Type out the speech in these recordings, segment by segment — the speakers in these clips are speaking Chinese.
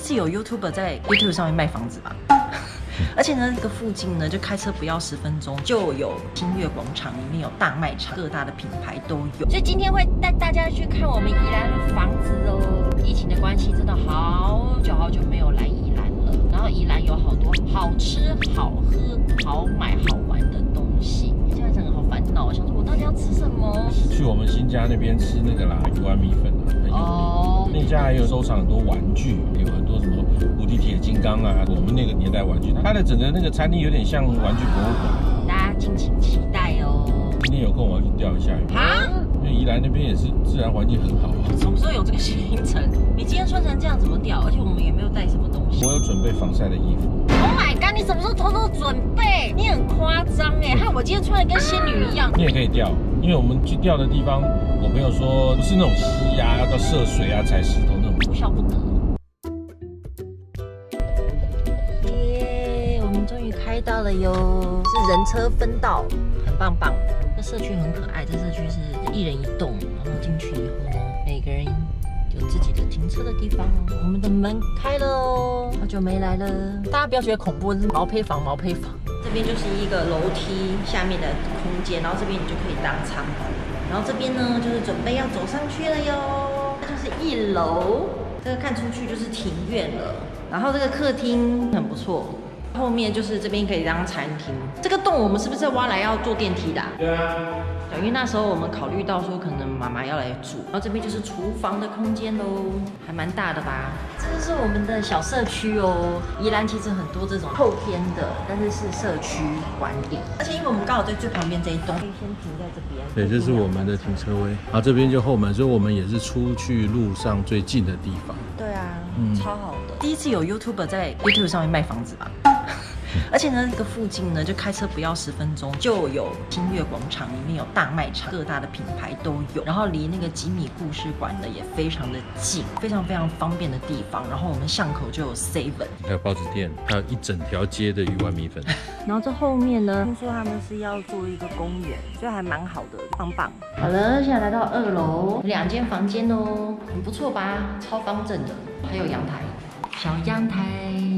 一次有 YouTuber 在 YouTube 上面卖房子吧。而且呢，这个附近呢，就开车不要10分钟就有新月广场，里面有大卖场，各大的品牌都有。所以今天会带大家去看我们宜兰的房子哦。疫情的关系，真的好久没有来宜兰了。然后宜兰有好多好吃、好喝、好买、好玩的东西。现在真的好烦恼，想说我到底要吃什么？去我们新家那边吃那个啦，鱼丸米粉啊，很有名。那家还有收藏很多玩具，有很多什么无敌铁金刚啊，我们那个年代玩具。它的整个那个餐厅有点像玩具博物馆，大家敬请期待哦。今天有空我要去钓一下鱼。啊？因为宜兰那边也是自然环境很好啊。什么时候有这个行程？你今天穿成这样怎么钓？而且我们也没有带什么东西。我有准备防晒的衣服。Oh my god！ 你什么时候偷偷准备？你很夸张哎！害我今天穿的跟仙女一样。你也可以钓，因为我们去钓的地方，我朋友说不是那种溪呀，要到涉水啊、踩石头那种。无笑不得。耶！我们终于开到了哟，是人车分道，很棒。这社区很可爱，这社区是1人1栋，然后进去以后呢，每个人有自己的停车的地方。我们的门开了哦，好久没来了，大家不要觉得恐怖，这是毛坯房。这边就是一个楼梯下面的空间，然后这边你就可以当仓库，然后这边呢就是准备要走上去了哟，这就是1楼，这个看出去就是庭院了，然后这个客厅很不错。后面就是这边可以当餐厅，这个洞我们是不是挖来要坐电梯的？对啊。因为那时候我们考虑到说可能妈妈要来住，然后这边就是厨房的空间喽，还蛮大的吧？这就是我们的小社区哦。宜兰其实很多这种后天的，但是是社区管理，而且因为我们刚好在最旁边这一栋，可以先停在这边。对，这是我们的停车位，然后这边就后门，所以我们也是出去路上最近的地方。对啊，超好的。第一次有 YouTuber 在 YouTube 上面卖房子吧。而且呢，这个附近呢，就开车不要10分钟就有新月广场，里面有大卖场，各大的品牌都有。然后离那个吉米故事馆呢也非常的近，非常方便的地方。然后我们巷口就有 Seven， 还有包子店，还有一整条街的鱼丸米粉。然后这后面呢，听说他们是要做一个公园，所以还蛮好的，棒。好了，现在来到2楼，2间房间哦，很不错吧？超方正的，还有阳台。小阳台，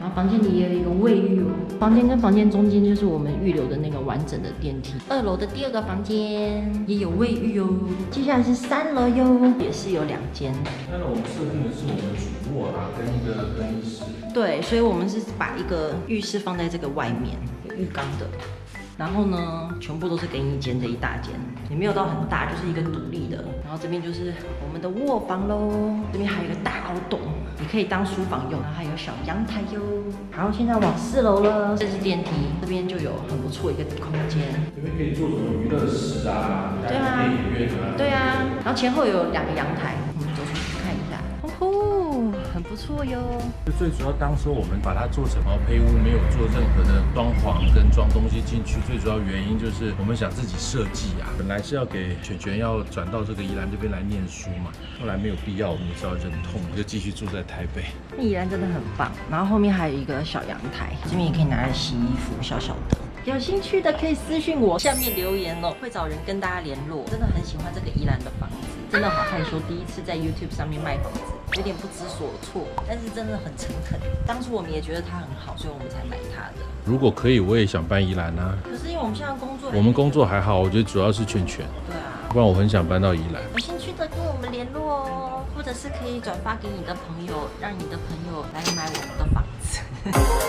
然后房间里也有一个卫浴哦。房间跟房间中间就是我们预留的那个完整的电梯。2楼的第2个房间也有卫浴哦。接下来是3楼哟，也是有2间。那我们设定的是我们主卧啊，跟一个更衣室。对，所以我们是把一个浴室放在这个外面，有浴缸的。然后呢，全部都是更衣间这一大间，也没有到很大，就是一个独立的。然后这边就是我们的卧房喽，这边还有一个大凹洞，也可以当书房用。然后还有小阳台哟。好，现在往4楼了，这是电梯，这边就有很不错一个空间。这边可以做什么娱乐室啊？对啊，电影院啊。对啊，然后前后有2个阳台，我们走出去看一下。很不错哟。最主要当时我们把它做成毛坯屋，没有做任何的装潢跟装东西进去，最主要原因就是我们想自己设计啊。本来是要给全要转到这个宜兰这边来念书嘛，后来没有必要，我们也知道忍痛，就继续住在台北。宜兰真的很棒，然后后面还有一个小阳台，这边也可以拿来洗衣服，小的。有兴趣的可以私讯我，下面留言哦，会找人跟大家联络。真的很喜欢这个宜兰的房子，真的好害羞，第一次在 YouTube 上面卖房子。有点不知所措，但是真的很诚恳。当初我们也觉得它很好，所以我们才买它的。如果可以，我也想搬宜兰啊。可是因为我们现在工作，我们工作还好，我觉得主要是全。对啊，不然我很想搬到宜兰。有兴趣的跟我们联络哦，或者是可以转发给你的朋友，让你的朋友来买我们的房子。